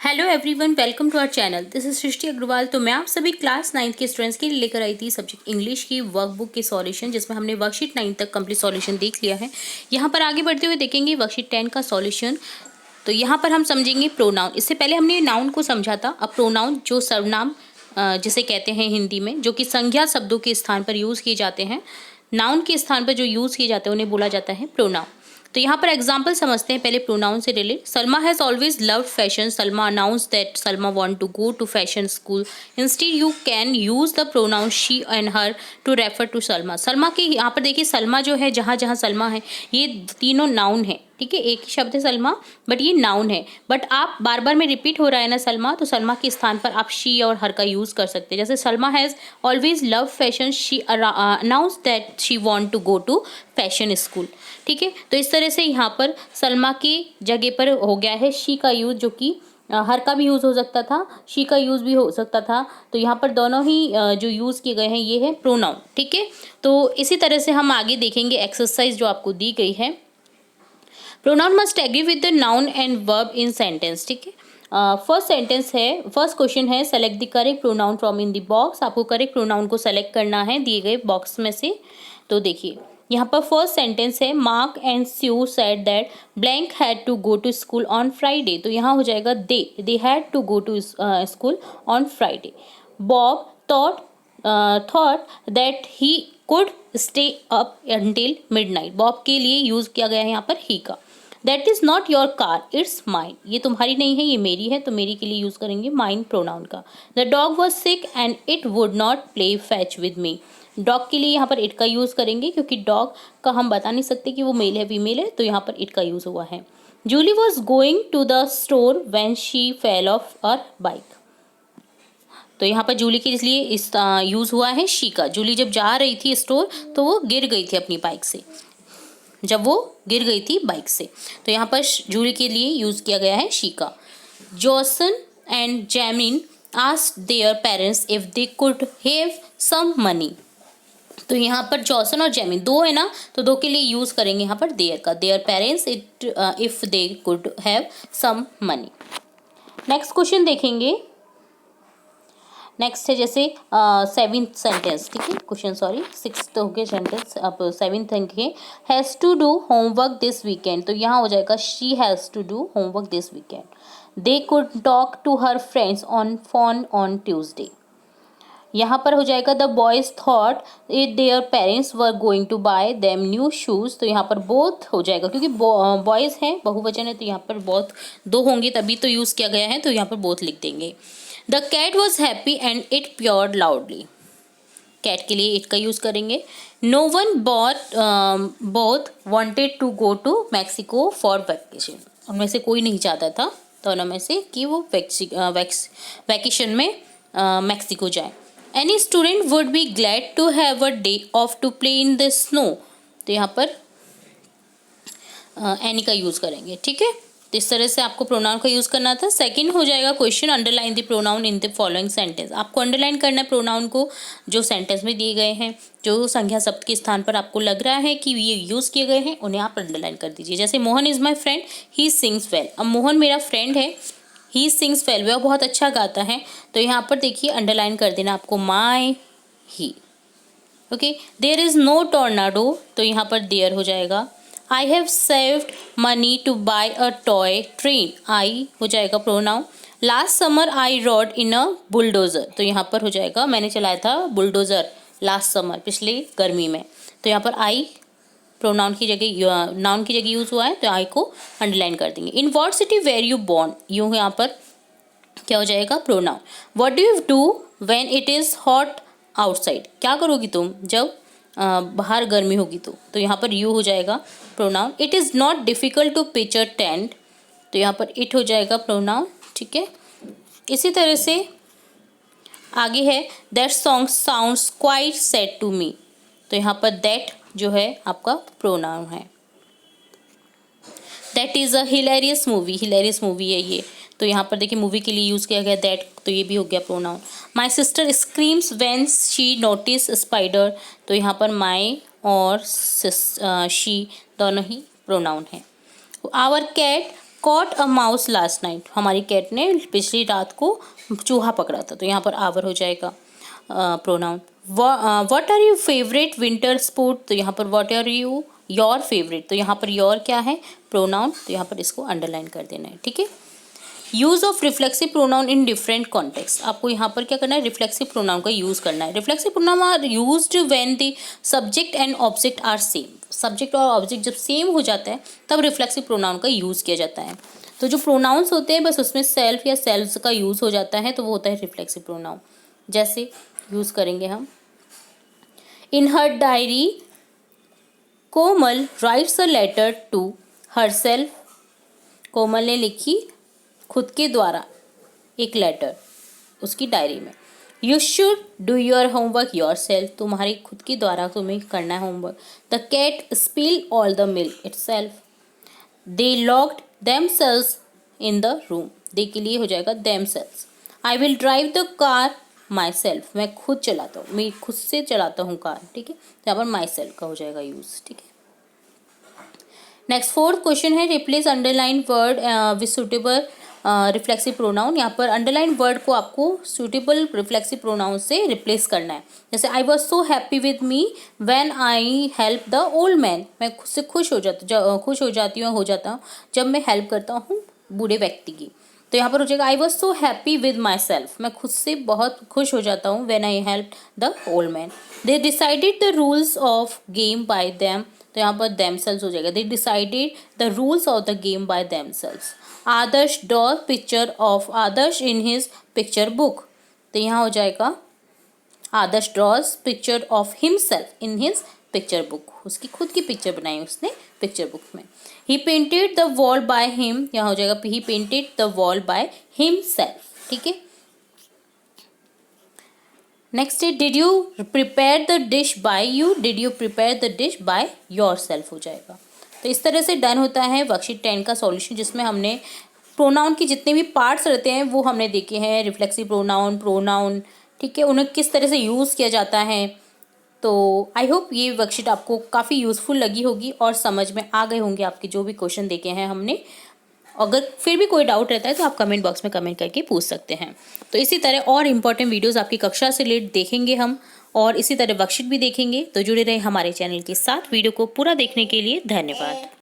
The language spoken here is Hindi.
Hello everyone, welcome to our channel. This is Srishti Agarwal. तो मैं आप सभी क्लास 9th के स्टूडेंट्स के लिए लेकर आई थी सब्जेक्ट इंग्लिश की वर्कबुक के सॉल्यूशन, जिसमें हमने वर्कशीट 9 तक कंप्लीट सॉल्यूशन देख लिया है। यहाँ पर आगे बढ़ते हुए देखेंगे वर्कशीट 10 का सॉल्यूशन। तो यहाँ पर हम समझेंगे प्रोनाउन। इससे पहले हमने नाउन को समझा था। अब प्रोनाउन जो सर्वनाम जिसे कहते हैं हिंदी में, जो कि संज्ञा शब्दों के स्थान पर यूज़ किए जाते हैं, नाउन के स्थान पर जो यूज़ किए जाते हैं उन्हें बोला जाता है प्रोनाउन। तो यहाँ पर एग्जाम्पल समझते हैं पहले प्रोनाउन से relate. Salma has always loved fashion. Salma announce that Salma want to go to fashion school. Instead you can use the pronoun she and her to refer to Salma. Salma के यहाँ पर देखिए, सलमा जो है, जहाँ जहाँ सलमा है, ये तीनों नाउन है। ठीक है, एक ही शब्द है सलमा, बट ये नाउन है। बट आप बार बार में रिपीट हो रहा है ना सलमा, तो सलमा के स्थान पर आप शी और हर का यूज कर सकते हैं। जैसे Salma has always love fashion. She announce that she want to go to fashion school. ठीक है, तो इस तरह से यहाँ पर सलमा की जगह पर हो गया है शी का यूज, जो कि हर का भी यूज़ हो सकता था, शी का यूज़ भी हो सकता था। तो यहाँ पर दोनों ही जो यूज़ किए गए हैं ये है प्रोनाउन। ठीक है, तो इसी तरह से हम आगे देखेंगे एक्सरसाइज जो आपको दी गई है। Pronoun must agree with the noun and verb in sentence. ठीक है, फर्स्ट सेंटेंस है, फर्स्ट क्वेश्चन है, select the correct pronoun from in the box. आपको करेक्ट प्रोनाउन को सेलेक्ट करना है दिए गए बॉक्स में से। तो देखिए यहाँ पर फर्स्ट सेंटेंस है, Mark and Sue said that blank had to go to school on Friday. तो यहाँ हो जाएगा they had to go to school on Friday. Bob thought that he could stay up until midnight. Bob के लिए यूज किया गया है यहाँ पर ही का। That is not your car, it's mine. ये तुम्हारी नहीं है, ये मेरी है, तो मेरी के लिए यूज करेंगे माइन प्रोनाउन का। The dog was sick and it would not play fetch with me. Dog के लिए यहाँ पर इट का यूज करेंगे, क्योंकि डॉग का हम बता नहीं सकते कि वो मेल है फीमेल है, तो यहाँ पर इट का यूज हुआ है। Julie was going to the store when she fell off her bike. तो यहाँ पर जूली के इसलिए इस यूज हुआ है शी का। जूली जब जा रही थी स्टोर तो वो गिर गई थी अपनी बाइक से, जब वो गिर गई थी बाइक से, तो यहाँ पर जूली के लिए यूज किया गया है शी का। Jason and Jaimin asked their parents if they could have some money. तो यहाँ पर जॉसन और जैमिन दो है ना, तो दो के लिए यूज करेंगे यहाँ पर देयर का। Their parents if they could have some money. Next question देखेंगे। नेक्स्ट है जैसे सेवेंथ सेंटेंस। ठीक है, क्वेश्चन सॉरी, सिक्स हो गया सेंटेंस, अब सेवेंथ है, has to do homework this weekend. तो यहाँ हो जाएगा she has to do homework this weekend. They could talk to her friends on phone on Tuesday. यहाँ पर हो जाएगा the boys thought it their parents were going to buy them new shoes. तो यहाँ पर बोथ हो जाएगा, क्योंकि बॉयज हैं, बहुवचन है, तो यहाँ पर बोथ दो होंगे तभी तो यूज़ किया गया है, तो यहाँ पर बोथ लिख देंगे। The cat was happy and it purred loudly. Cat के लिए इट का यूज़ करेंगे। No one both wanted to go to Mexico for vacation. उनमें से कोई नहीं चाहता था दोनों में से कि वो वैकेशन में मैक्सिको जाए। Any student would be glad to have a day off to play in the snow. तो यहाँ पर एनी का यूज़ करेंगे। ठीक है, तो इस तरह से आपको प्रोनाउन का यूज़ करना था। सेकंड हो जाएगा question, underline the pronoun in the following sentence. आपको अंडरलाइन करना है प्रोनाउन को जो सेंटेंस में दिए गए हैं, जो संज्ञा शब्द के स्थान पर आपको लग रहा है कि ये यूज़ किए गए हैं, उन्हें आप अंडरलाइन कर दीजिए। जैसे Mohan is my friend, he sings well. अब मोहन मेरा फ्रेंड है, ही सिंग्स वेल, वह बहुत अच्छा गाता है, तो यहाँ पर देखिए अंडरलाइन कर देना आपको माई ही। Okay, there is no tornado, तो यहाँ पर देयर हो जाएगा। I have saved money to buy a toy train. I हो जाएगा pronoun. Last summer I rode in a bulldozer. तो यहाँ पर हो जाएगा मैंने चलाया था बुलडोज़र लास्ट समर, पिछले गर्मी में, तो यहाँ पर आई प्रोनाउन की जगह, नाउन की जगह यूज़ हुआ है, तो आई को अंडरलाइन कर देंगे। In what city where you born, यूँ यहाँ पर क्या हो जाएगा pronoun. What do you do when it is hot outside. क्या करोगी तुम जब बाहर गर्मी होगी तो यहाँ पर यू हो जाएगा pronoun. It is not difficult to picture tent, तो यहाँ पर इट हो जाएगा प्रोनाउन। ठीक है, इसी तरह से आगे है, that song sounds quite sad to me. तो यहाँ पर दैट जो है आपका प्रोनाउन है। That is a hilarious movie, hilarious movie है ये, तो यहाँ पर देखिए मूवी के लिए यूज़ किया गया दैट, तो ये भी हो गया pronoun. My sister screams when she notice spider. तो यहाँ पर माई और शी दोनों ही प्रोनाउन है। Our cat caught a mouse last night, हमारी कैट ने पिछली रात को चूहा पकड़ा था, तो यहाँ पर आवर हो जाएगा pronoun. What are you favourite winter sport, तो यहाँ पर what are you your favourite, तो यहाँ पर योर क्या है प्रोनाउन, तो यहाँ पर इसको अंडरलाइन कर देना है, ठीक है। Use of reflexive pronoun in different context, आपको यहाँ पर क्या करना है, रिफ्लेक्सिव प्रोनाउन का यूज करना है। Reflexive pronoun are used when the subject and object are same, subject और ऑब्जेक्ट जब सेम हो जाता है तब रिफ्लेक्सिव प्रोनाउन का यूज किया जाता है। तो जो प्रोनाउंस होते हैं बस उसमें सेल्फ या सेल्व्स का यूज हो जाता है, तो वो होता है रिफ्लेक्सिव प्रोनाउन। जैसे यूज करेंगे हम, in her diary Komal writes a letter to herself, Komal ने लिखी खुद के द्वारा एक लेटर उसकी डायरी में। You should do your homework yourself, तुम्हारी खुद के द्वारा तुम्हें करना है homework. The cat spill all the milk itself, they locked themselves in the room, they के लिए हो जाएगा themselves. I will drive the car myself, मैं खुद चलाता हूँ, मैं खुद से चलाता हूँ कार, ठीक है। यहाँ पर माई सेल्फ का हो जाएगा यूज, ठीक है। नेक्स्ट फोर्थ क्वेश्चन है, replace underline word with suitable reflexive pronoun. यहाँ पर अंडरलाइन वर्ड को आपको सुटेबल रिफ्लेक्सिव प्रोनाउन से रिप्लेस करना है। जैसे आई was so happy with me when I help the old man, मैं खुद से खुश हो जाती हूँ जब मैं हेल्प करता हूँ बूढ़े व्यक्ति की। तो यहाँ पर हो जाएगा I was so happy with myself, मैं खुद से बहुत खुश हो जाता हूँ when I help the old man. They decided the rules of game by them, तो यहाँ पर देमसेल्व्स हो जाएगा। They decided the rules of the game by themselves. Adarsh draw picture of Adarsh in his picture book, तो यहाँ हो जाएगा Adarsh draws picture of himself in his picture book, उसकी खुद की पिक्चर बनाई उसने पिक्चर बुक में। He painted the wall by him, यहाँ हो जाएगा he painted the wall by himself, ठीक है। नेक्स्ट है, did you prepare the dish by you, did you prepare the dish by yourself हो जाएगा। तो इस तरह से डन होता है वर्कशीट 10 का सॉल्यूशन, जिसमें हमने प्रोनाउन के जितने भी पार्ट्स रहते हैं वो हमने देखे हैं, रिफ्लेक्सिव प्रोनाउन, ठीक है, उन्हें किस तरह से यूज़ किया जाता है। तो आई होप ये वर्कशीट आपको काफ़ी यूज़फुल लगी होगी और समझ में आ गए होंगे आपके जो भी क्वेश्चन देखे हैं हमने। अगर फिर भी कोई डाउट रहता है तो आप कमेंट बॉक्स में कमेंट करके पूछ सकते हैं। तो इसी तरह और इम्पॉर्टेंट वीडियोस आपकी कक्षा से रिलेटेड देखेंगे हम, और इसी तरह वर्कशीट भी देखेंगे। तो जुड़े रहे हमारे चैनल के साथ। वीडियो को पूरा देखने के लिए धन्यवाद।